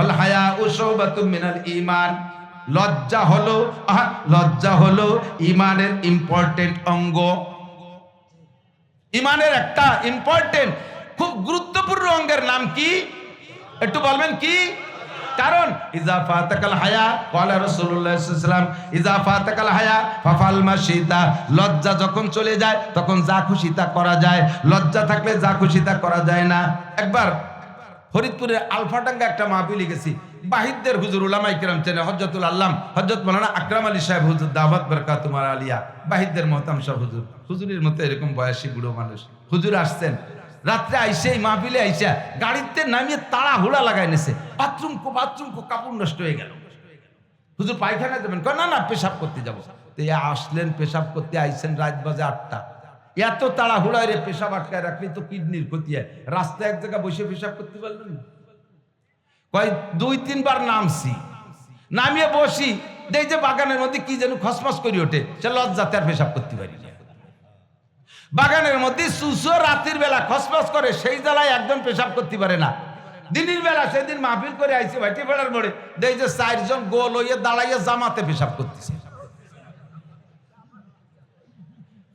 আল হায়া ও শুবাতুম মিনাল ঈমান। লজ্জা হলো ঈমানের ইম্পর্টেন্ট অঙ্গ। ঈমানের একটা ইম্পর্টেন্ট খুব গুরুত্বপূর্ণ অঙ্গের নাম কি? একটু বলবেন কি? কারণ ইজা ফাতাকাল হায়া ক্বালা রাসূলুল্লাহ সাল্লাল্লাহু আলাইহি ওয়াসাল্লাম ইজা ফাতাকাল হায়া ফাফাল মাশিতা, লজ্জা যখন চলে যায় তখন যা খুশি তা করা যায়, লজ্জা থাকলে যা খুশি তা করা যায় না। একবার ফরিদপুরের আলফাডাঙ্গা একটা মাহফিলে গেছি, বাহিদদের হুজুর উলামায়ে কেরাম চেনে, হযরতুল আল্লাম হযরত মাওলানা আকরাম আলী সাহেব হুজুর দাওয়াত বরকাতুমার আলিয়া, বাহিদদের মহতাম সব হুজুর, হুজুরের মতো এরকম বয়সী বুড়ো মানুষ হুজুর আসছেন। রাত্রে আইসে এই মাহফিলে আইসা গাড়িতে নামিয়ে তাড়াহুড়া লাগাই নেছে, বাথরুম কো কাপড় নষ্ট হয়ে গেল। হুজুর পায়খানা যাবেন? কয় না না, পেশাব করতে যাবো। তো আসলেন পেশাব করতে, আইসেন রাত বাজে 8টা। এত তাড়াহুড়ায় রে পেশাব আটকায় রাখলে তো কিডনির ক্ষতি হয়। রাস্তায় এক জায়গায় বসে পেশাব করতে পারলেন না? কয় 2-3 বার নামছি, নামিয়ে বসি, দেখ যে বাগানের মধ্যে কি যেন খসমস করে ওঠে, সে লজ্জাতে আর পেশাব করতে পারি না। বাগানের মধ্যে সুসো রাতের বেলা খসমস করে, সেই জ্বালায় একজন পেশাব করতে পারে না। দিনের বেলা সেদিন মাহফিল করে আইছে ভাইটি ফেলার মোড়ে, দেখ যে 4 জন গোল হইয়ে দাঁড়াইয়া জামাতে পেশাব করতেছে।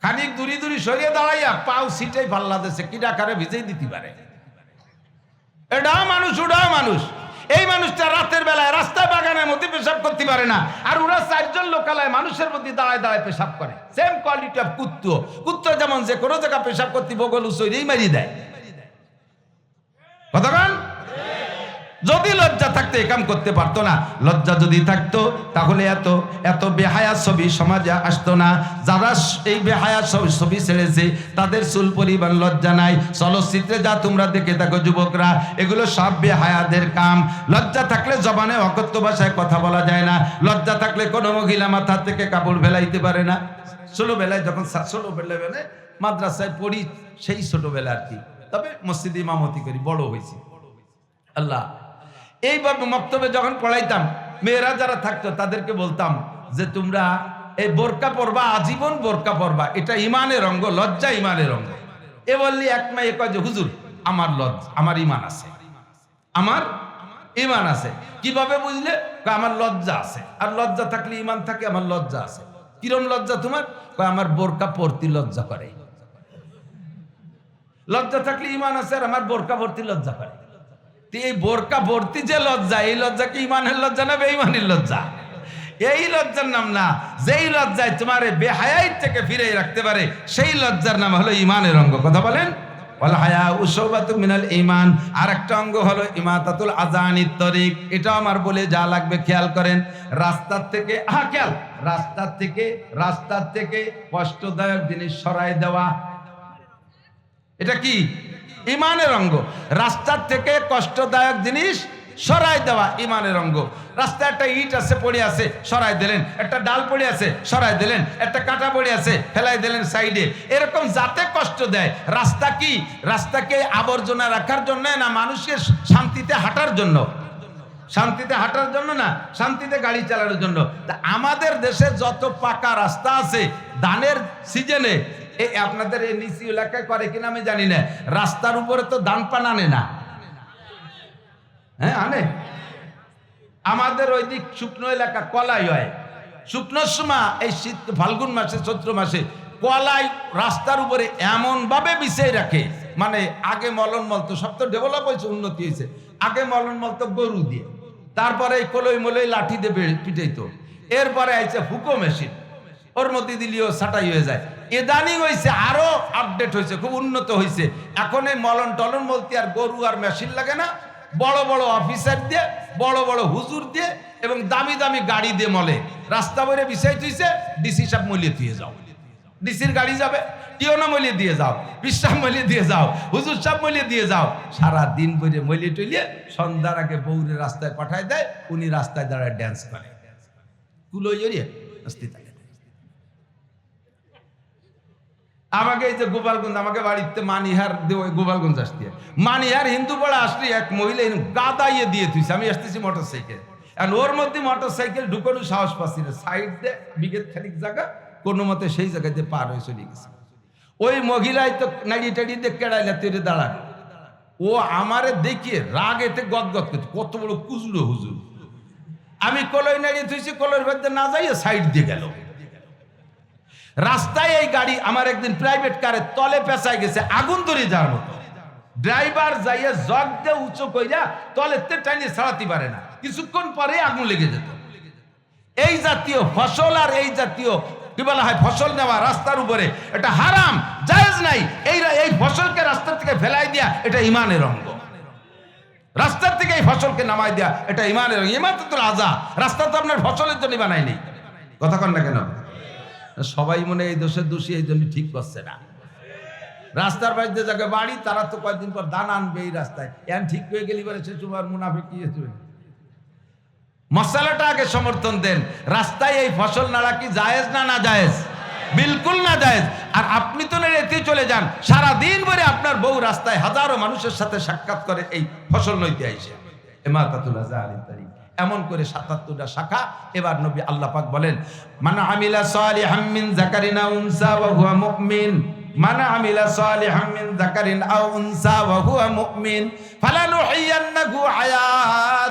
খানিক দূরি সরিয়ে দাঁড়াইয়া পাও সিটাই পাল্লা দিয়েছে, কিডা কারে ভিজেই দিতে পারে। এটাও মানুষ, ওটাও মানুষ। এই মানুষটা রাতের বেলায় রাস্তায় বাগানের মধ্যে পেশাব করতে পারে না, আর ওরা 4 জন লোকালয় মানুষের মধ্যে দাঁড়ায় দাঁড়ায় পেশাব করে। সেম কোয়ালিটি অফ কুত্তো যেমন যে কোনো জায়গা পেশাব করতে বগল উচইরেই মারি দেয়। কতক্ষণ? যদি লজ্জা থাকতো এই কাম করতে পারতো না। লজ্জা যদি থাকতো তাহলে এত বেহায়া ছবি সমাজে আসতো না। যারা এই বেহায়া ছবি ছেড়েছে তাদের চুল পরিমাণ লজ্জা নাই। চলচ্চিত্রে যা তোমরা দেখে থাকো যুবকরা, এগুলো সব বেহায়াদের কাম। লজ্জা থাকলে জবানে অকথ্য ভাষায় কথা বলা যায় না। লজ্জা থাকলে কোনো মহিলা মাথা থেকে কাপড় ফেলাইতে পারে না। ছোটবেলায় যখন ছোটবেলায় মাদ্রাসায় পড়ি, সেই ছোটবেলা আর কি, তবে মসজিদে ইমামতি করি, বড় হয়েছি। আল্লাহ, এইভাবে মক্তবে যখন পড়াইতাম, মেয়েরা যারা থাকতো তাদেরকে বলতাম যে তোমরা এই বোরকা পরবা, আজীবন বোরকা পরবা, এটা ইমানের অঙ্গ, লজ্জা ইমানের অঙ্গ। এ বললি এক মেয়ে কয় যে হুজুর আমার ইমান আছে, আমার ইমান আছে। কিভাবে বুঝলে? আমার লজ্জা আছে, আর লজ্জা থাকলে ইমান থাকে। আমার লজ্জা আছে। কিরম লজ্জা তোমার? কয় আমার বোরকা পরতে লজ্জা করে। লজ্জা থাকলে ইমান আছে, আর আমার বোরকা পরতে লজ্জা করে। এই বোরকা ভর্তি যে লজ্জা, এই লজ্জা কি ইমানের লজ্জা না বেঈমানের লজ্জা? এই লজ্জার নাম না। যেই লজ্জায় তোমার বেহায়াই থেকে ফিরে রাখতে পারে, সেই লজ্জার নাম হলো ইমানের অঙ্গ। কথা বলেন? ওয়াল হায়াউ শুবাতুম মিনাল ঈমান। আর একটা অঙ্গ হলো ইমাতাতুল আযানিত তরিক। এটা আমার বলে যা লাগবে খেয়াল করেন। রাস্তার থেকে কষ্টদায়ক জিনিস সরাই দেওয়া, এটা কি? ইমানের অঙ্গ। রাস্তার থেকে কষ্টদায়ক জিনিস সরাই দেওয়া ইমানের অঙ্গ। রাস্তায় একটা ইট আছে পড়ে আছে, সরাই দিলেন। একটা ডাল পড়ে আছে, সরাই দিলেন। একটা কাঁটা পড়ে আছে, ফেলাই দিলেন সাইডে। এরকম যাতে কষ্ট দেয়। রাস্তা কি? রাস্তাকে আবর্জনা রাখার জন্য না, মানুষের শান্তিতে হাঁটার জন্য? শান্তিতে হাঁটার জন্য না, শান্তিতে গাড়ি চালানোর জন্য। আমাদের দেশে যত পাকা রাস্তা আছে, ধানের সিজনে, এই আপনাদের এই নিচু এলাকায় করে কিনা আমি জানি না, রাস্তার উপরে তো ধান পান আনে না। হ্যাঁ, আনে। আমাদের ওই দিক শুকনো এলাকা কলাই হয়। শুকনোর সময় এই শীত ফাল্গুন মাসে, চৈত্র মাসে কলাই রাস্তার উপরে এমন ভাবে বিছিয়ে রাখে, মানে আগে মলন মলতো, সব তো ডেভেলপ হয়েছে, উন্নতি হয়েছে। আগে মলন মলতো গরু দিয়ে, তারপরে এই কলই মলই লাঠি দিয়ে পিটাইতো। এরপরে আইছে হুকো মেশিন, ওর মধ্যে দিলেও ছাটাই হয়ে যায়। ইদানিং হয়েছে আরো আপডেট হয়েছে, খুব উন্নত হয়েছে। এখন এই মলন টলন বলতে আর গরু আর মেশিন লাগে না, বড় বড় অফিসার দিয়ে, বড় বড় হুজুর দিয়ে এবং দামি দামি গাড়ি দিয়ে মলে। রাস্তা বইরে বিষয় তুইছে, ডিসি সাহেব মলিয়ে দিয়ে যাও, ডিসির গাড়ি যাবে, টিওনা মলিয়ে দিয়ে যাও, বিশ্বাস মলিয়ে দিয়ে যাও, হুজুর সাহেব মলিয়ে দিয়ে যাও। সারা দিন বইরে মলিয়ে টলিয়ে সন্ধ্যার আগে বউরে রাস্তায় পাঠায় দেয়, উনি রাস্তায় দাঁড়ায় ড্যান্স করে। কুলো জড়িয়ে অস্তিত্ব। আমাকে এই যে গোপালগঞ্জ, আমাকে বাড়িতে মানিহার দিয়ে গোপালগঞ্জ আসতে, মানিহার হিন্দু পাড়া আসলে এক মহিলা গাদাইয়ে দিয়ে তুইছে। আমি আসতেছি মোটরসাইকেল, আর ওর মধ্যে মোটরসাইকেল ঢুকানো সাহস পাচ্ছি না। সাইড দিয়ে বিঘেত খানিক জায়গা, কোনো মতে সেই জায়গাতে পার হয়ে চলে গেছে। ওই মহিলাই তো নাড়িয়ে টাড়িয়ে দিয়ে কেড়াইলে তৈরি দাঁড়ানো। ও আমারে দেখিয়ে রাগ এতে গদগদ করছে, কত বড় কুজুড়ো হুজুর। আমি কলই নাড়িয়ে থুইছি, কলইর মধ্যে না যাইয়ে সাইড দিয়ে গেল। রাস্তায় এই গাড়ি আমার একদিন প্রাইভেট কারের তলে পেঁচায় গেছে, আগুন ধরে যাওয়ার মতো। ড্রাইভার যাইয়া জগ দিয়ে উঁচু কইরা তলেতে টানিয়ে ছাড়াতে পারে না। কিছুক্ষণ পরে আগুন লেগে যেত। এই জাতীয় ফসল আর এই জাতীয় কি বলা হয় ফসল নেওয়া রাস্তার উপরে, এটা হারাম, জায়েজ নাই। এই ফসলকে রাস্তা থেকে ফেলাই দেয়া এটা ইমানের অঙ্গ। রাস্তার থেকে এই ফসলকে নামাই দেয়া এটা ইমানের অঙ্গ। ইমান তো রাজা, রাস্তা তো আপনার ফসলের জন্য বানায়নি। কথা কন না কেন? সবাই মনে এই দোষের দোষী এই জন্য ঠিক করছে না। রাস্তার বাড়িতে যাকে বাড়ি তারা তো কয়েকদিন পর দান আনবে এই রাস্তায়, এন ঠিক হয়ে গেলি বলে সে তোমার মুনাফিক কি হয়েছে। মশালাটা আগে সমর্থন দেন। রাস্তায় এই ফসল নাড়া কি জায়েজ না না জায়েজ? বিলকুল না জায়েজ। আর আপনি তো নেড়েতে চলে যান, সারাদিন ভরে আপনার বউ রাস্তায় হাজারো মানুষের সাথে সাক্ষাৎ করে এই ফসল নইতে আইসে। এমন করে ৭৭টা শাখা। এবার নবী আল্লাহ পাক বলেন, মান আমিলা সালিহাম মিন যাকারিন আও উনসা ওয়া হুয়া মুমিন, মান আমিলা সালিহাম মিন যাকারিন আও উনসা ওয়া হুয়া মুমিন ফালানুহিয়ান্নাহু হায়াত